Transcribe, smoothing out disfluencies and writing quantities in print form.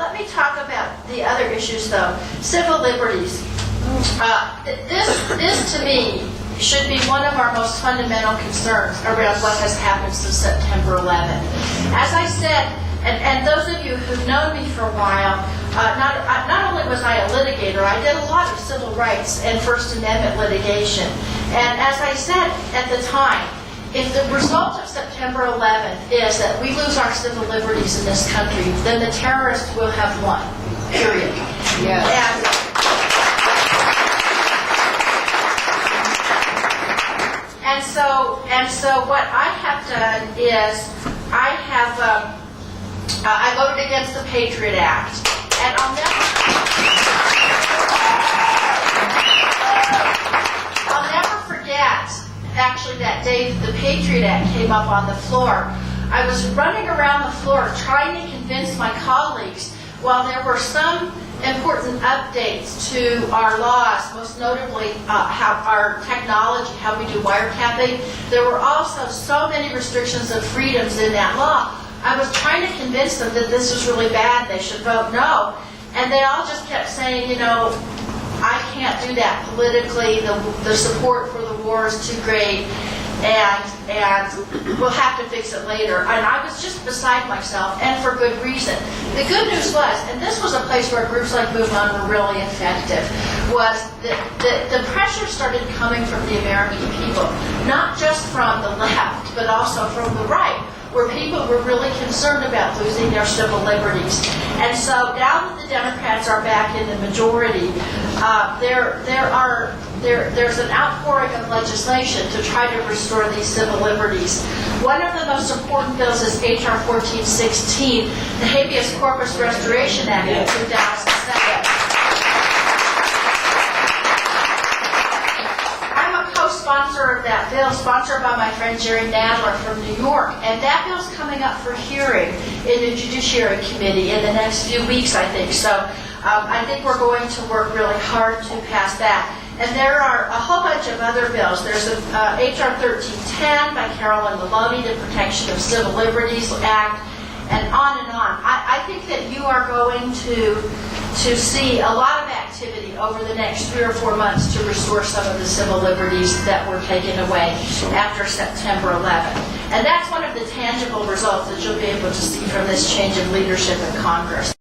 let me talk about the other issues, though. Civil liberties. This to me should be one of our most fundamental concerns around what has happened since September 11th. As I said, and those of you who've known me for a while, not only was I a litigator, I did a lot of civil rights and First Amendment litigation. And as I said at the time, if the result of September 11th is that we lose our civil liberties in this country, then the terrorists will have won, period. Yes. And so what I have done is I voted against the Patriot Act, and I'll never forget actually that day the Patriot Act came up on the floor. I was running around the floor trying to convince my colleagues, while there were some important updates to our laws, most notably how our technology, how we do wiretapping, there were also so many restrictions of freedoms in that law. I was trying to convince them that this was really bad, they should vote no. And they all just kept saying, you know, I can't do that politically, the support for the war is too great, and we'll have to fix it later. And I was just beside myself, and for good reason. The good news was, and this was a place where groups like Move On were really effective, was that the pressure started coming from the American people, not just from the left, but also from the right, where people were really concerned about losing their civil liberties. And so now that the Democrats are back in the majority, there's an outpouring of legislation to try to restore these civil liberties. One of the most important bills is H.R. 1416, the Habeas Corpus Restoration Act of 2007. Co-sponsor of that bill, sponsored by my friend Jerry Nadler from New York, and that bill's coming up for hearing in the Judiciary Committee in the next few weeks, I think. So I think we're going to work really hard to pass that. And there are a whole bunch of other bills. There's H.R. 1310 by Carolyn Maloney, the Protection of Civil Liberties Act, and on and on. I think that you are going to see a lot of activity over the next 3 or 4 months to restore some of the civil liberties that were taken away after September 11th. And that's one of the tangible results that you'll be able to see from this change in leadership in Congress.